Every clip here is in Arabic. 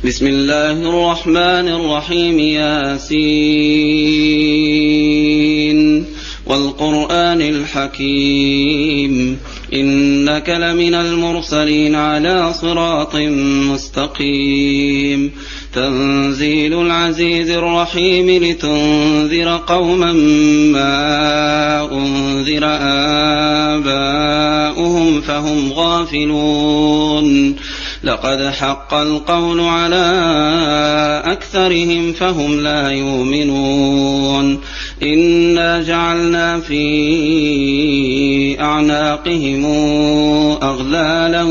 بسم الله الرحمن الرحيم. ياسين والقرآن الحكيم إنك لمن المرسلين على صراط مستقيم. تنزيل العزيز الرحيم لتنذر قوما ما أنذر آباؤهم فهم غافلون. لقد حق القول على أكثرهم فهم لا يؤمنون. إنا جعلنا في أعناقهم أغلالا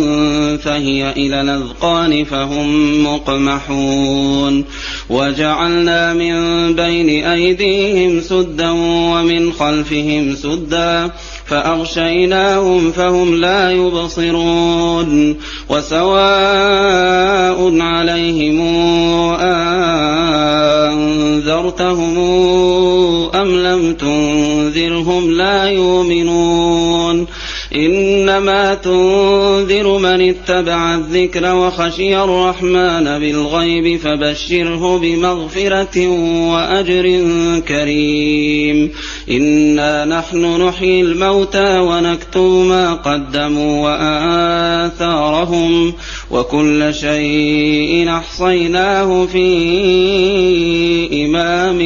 فهي إلى الأذقان فهم مقمحون. وجعلنا من بين أيديهم سدا ومن خلفهم سدا فأغشيناهم فهم لا يبصرون. وسواء عليهم أنذرتهم أم لم تنذرهم لا يؤمنون. إنما تنذر من اتبع الذكر وخشي الرحمن بالغيب فبشره بمغفرة وأجر كريم. إنا نحن نحيي الموتى ونكتب ما قدموا وآثارهم وكل شيء أحصيناه في إمام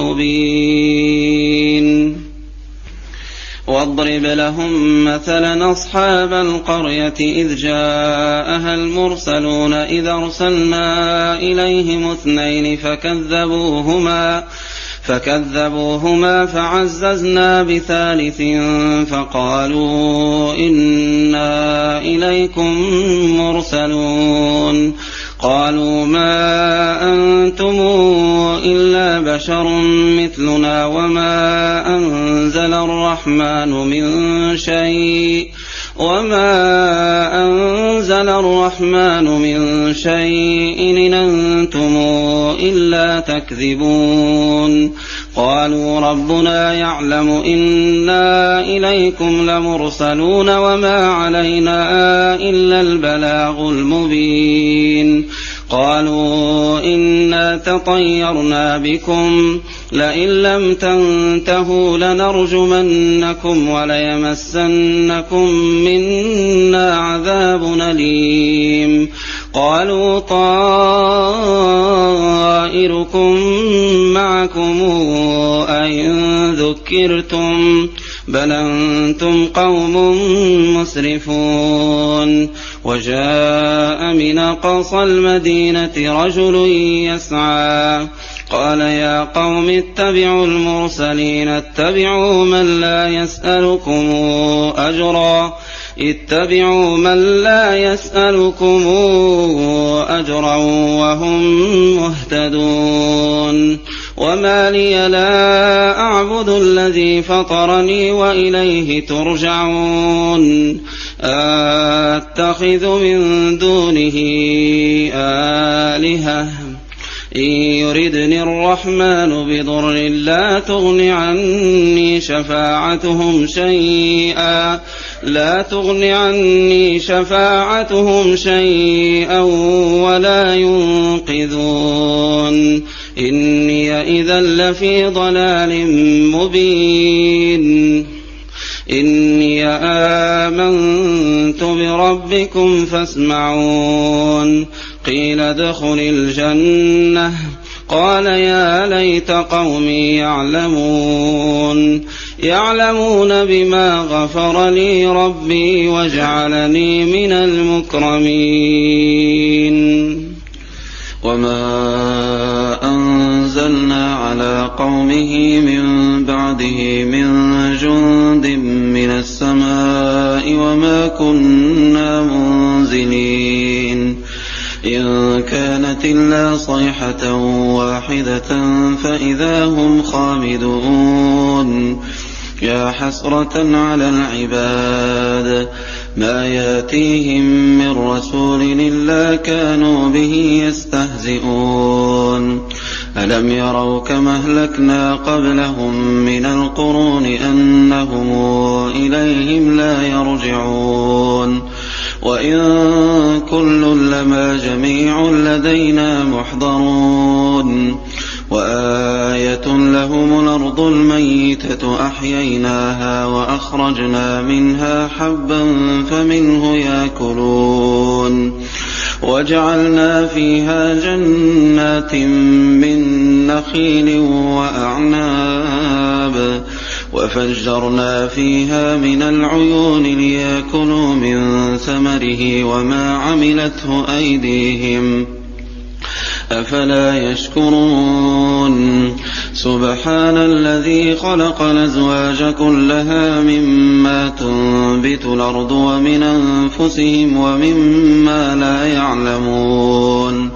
مبين. واضرب لهم مثلا أصحاب القرية إذ جاءها المرسلون إذ أرسلنا إليهم 2 فكذبوهما فعززنا ب3 فقالوا إنا إليكم مرسلون. قالوا ما أنتم إلا بشر مثلنا وما أنزل الرحمن من شيء إن أنتم إلا تكذبون. قالوا ربنا يعلم إنا إليكم لمرسلون وما علينا إلا البلاغ المبين. قالوا إنا تطيرنا بكم لئن لم تنتهوا لنرجمنكم وليمسنكم منا عذاب أليم. قالوا طائركم معكم أئن ذكرتم بل أنتم قوم مسرفون. وجاء من أقصى المدينة رجل يسعى قال يا قوم اتبعوا المرسلين اتبعوا من لا يسألكم أجرا وهم مهتدون. وما لي لا أعبد الذي فطرني وإليه ترجعون. أتخذ من دونه آلهة إن يردني الرحمن بضر لا تغن عني شفاعتهم شيئا ولا ينقذون. إني إذا لفي ضلال مبين. إني آمنت بربكم فاسمعون. قيل ادخل الجنة قال يا ليت قومي يعلمون بما غفر لي ربي وجعلني من المكرمين. وما أنزلنا على قومه من بعده من جند من السماء وما كنا منزلين. إن كانت إلا صيحة واحدة فإذا هم خامدون. يا حسرة على العباد ما ياتيهم من رسول إلا كانوا به يستهزئون. ألم يروا كما أهلكنا قبلهم من القرون أنهم إليهم لا يرجعون. وإن كل لما جميع لدينا محضرون وآية لهم الأرض الميتة أحييناها وأخرجنا منها حبا فمنه يأكلون وجعلنا فيها جنات من نخيل وأعناب وفجرنا فيها من العيون ليأكلوا من ثمره وما عملته أيديهم أفلا يشكرون سبحان الذي خلق الأزواج كلها مما تنبت الأرض ومن أنفسهم ومما لا يعلمون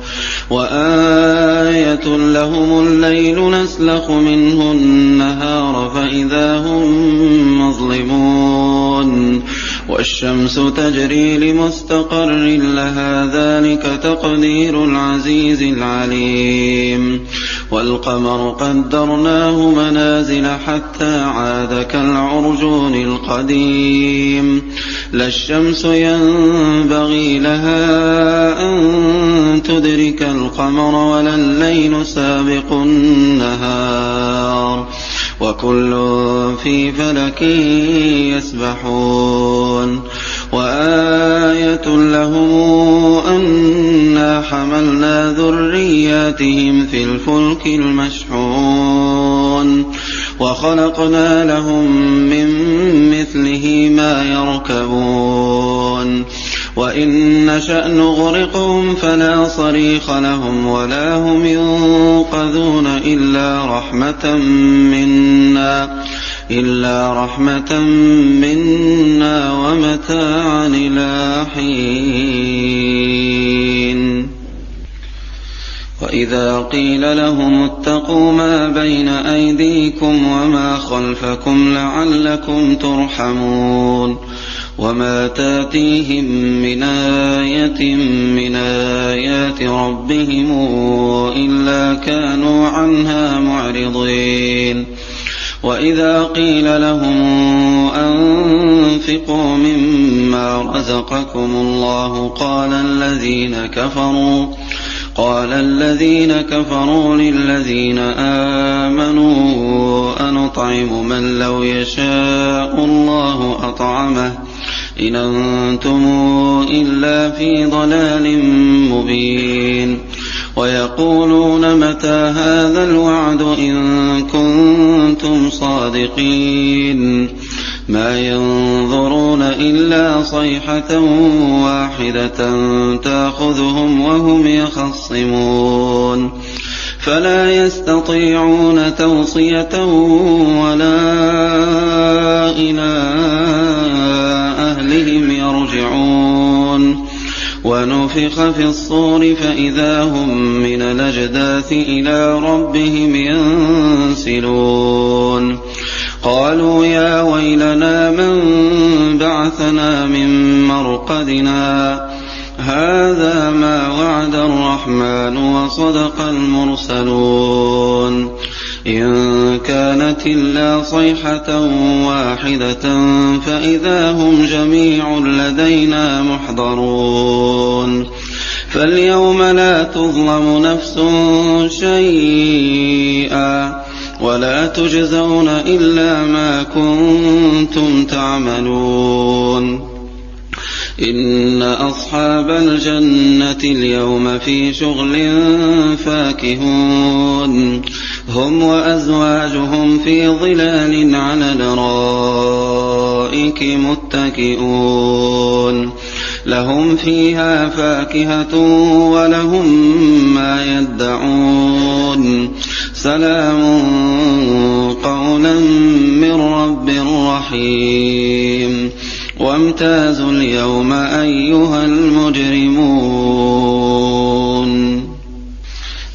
وآية لهم الليل نسلخ منه النهار فإذا هم مظلمون والشمس تجري لمستقر لها ذلك تقدير العزيز العليم والقمر قدرناه منازل حتى عاد كالعرجون القديم لا الشمس ينبغي لها أن تدرك القمر ولا الليل سابق النهار وكل في فلك يسبحون وآية لهم أنا حملنا ذرياتهم في الفلك المشحون وخلقنا لهم من مثله ما يركبون وإن نشأ نغرقهم فلا صريخ لهم ولا هم ينقذون إلا رحمة منا ومتاعا إلى حين وإذا قيل لهم اتقوا ما بين أيديكم وما خلفكم لعلكم ترحمون وما تاتيهم من آية من آيات ربهم إلا كانوا عنها معرضين وإذا قيل لهم أنفقوا مما رزقكم الله قال الذين كفروا للذين آمنوا أنطعم من لو يشاء الله أطعمه إن أنتم إلا في ضلال مبين ويقولون متى هذا الوعد إن كنتم صادقين ما ينظرون إلا صيحة واحدة تأخذهم وهم يخصمون فلا يستطيعون توصية ولا إلى أهلهم يرجعون ونفخ في الصور فإذا هم من الأجداث إلى ربهم ينسلون قالوا يا ويلنا من بعثنا من مرقدنا هذا ما وعد الرحمن وصدق المرسلون إن كانت إلا صيحة واحدة فإذا هم جميع لدينا محضرون فاليوم لا تظلم نفس شيئا ولا تجزون إلا ما كنتم تعملون إن أصحاب الجنة اليوم في شغل فاكهون هم وأزواجهم في ظلال على الأرائك متكئون لهم فيها فاكهة ولهم ما يدعون سلام قولا من رب رحيم وامتازوا اليوم أيها المجرمون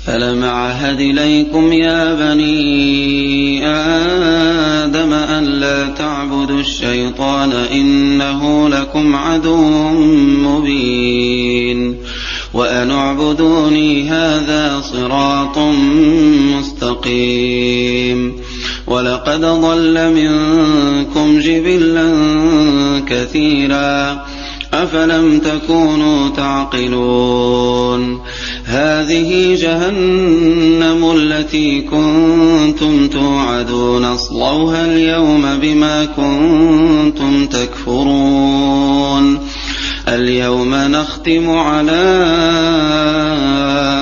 ألم أعهد إليكم يا بني آدم أن لا تعبدوا الشيطان إنه لكم عدو مبين وأن اعبدوني هذا صراط مستقيم ولقد ضل منكم جبلا كثيرا أفلم تكونوا تعقلون هذه جهنم التي كنتم توعدون اصلوها اليوم بما كنتم تكفرون اليوم نختم على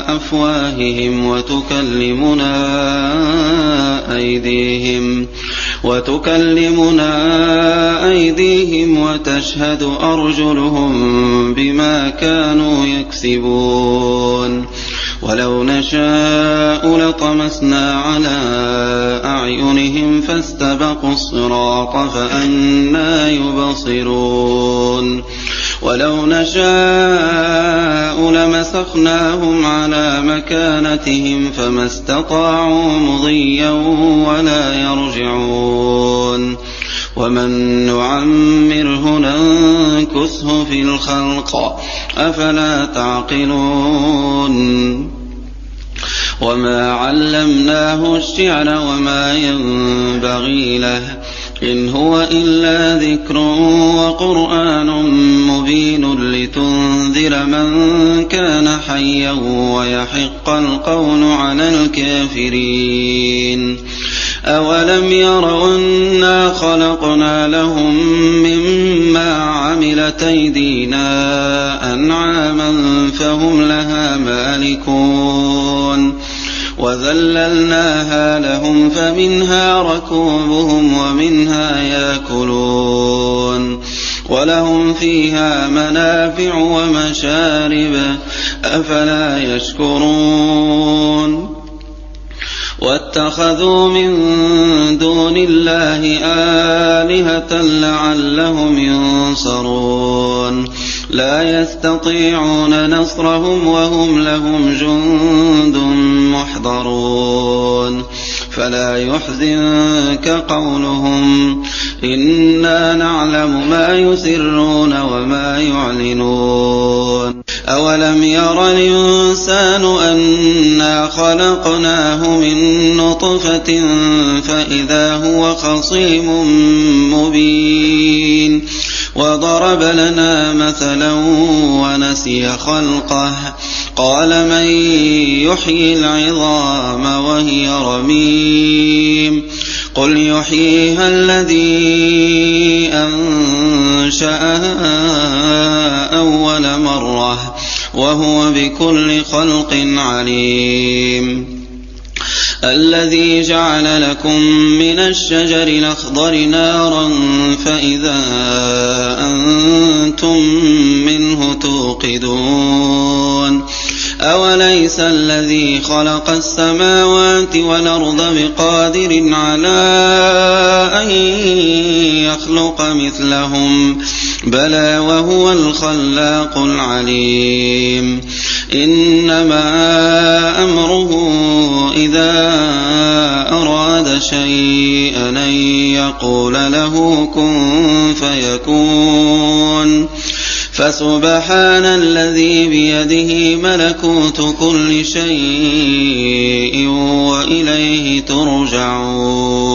أفواههم وتكلمنا أيديهم وتشهد أرجلهم بما كانوا يكسبون ولو نشاء لطمسنا على أعينهم فاستبقوا الصراط فأنى يبصرون ولو نشاء لمسخناهم على مكانتهم فما استطاعوا مضيا ولا يرجعون ومن نعمره ننكسه في الخلق أفلا تعقلون وما علمناه الشعر وما ينبغي له إن هو إلا ذكر وقرآن مبين لتنذر من كان حيا ويحق القول على الكافرين أولم يروا أنا خلقنا لهم مما عملت أيدينا أنعاما فهم لها مالكون وذللناها لهم فمنها ركوبهم ومنها يأكلون ولهم فيها منافع ومشارب أفلا يشكرون واتخذوا من دون الله آلهة لعلهم ينصرون لا يستطيعون نصرهم وهم لهم جند محضرون فلا يحزنك قولهم إنا نعلم ما يسرون وما يعلنون أولم ير الإنسان أنا خلقناه من نطفة فإذا هو خصيم مبين وضرب لنا مثلا ونسي خلقه قال من يحيي العظام وهي رميم قل يحييها الذي أنشأها أول مرة وهو بكل خلق عليم الذي جعل لكم من الشجر الأخضر نارا فإذا أنتم منه توقدون أوليس الذي خلق السماوات والأرض بقادر على أن يخلق مثلهم بلى وهو الخلاق العليم إنما أمره إذا أراد شيئا أن يقول له كن فيكون فسبحان الذي بيده ملكوت كل شيء وإليه ترجعون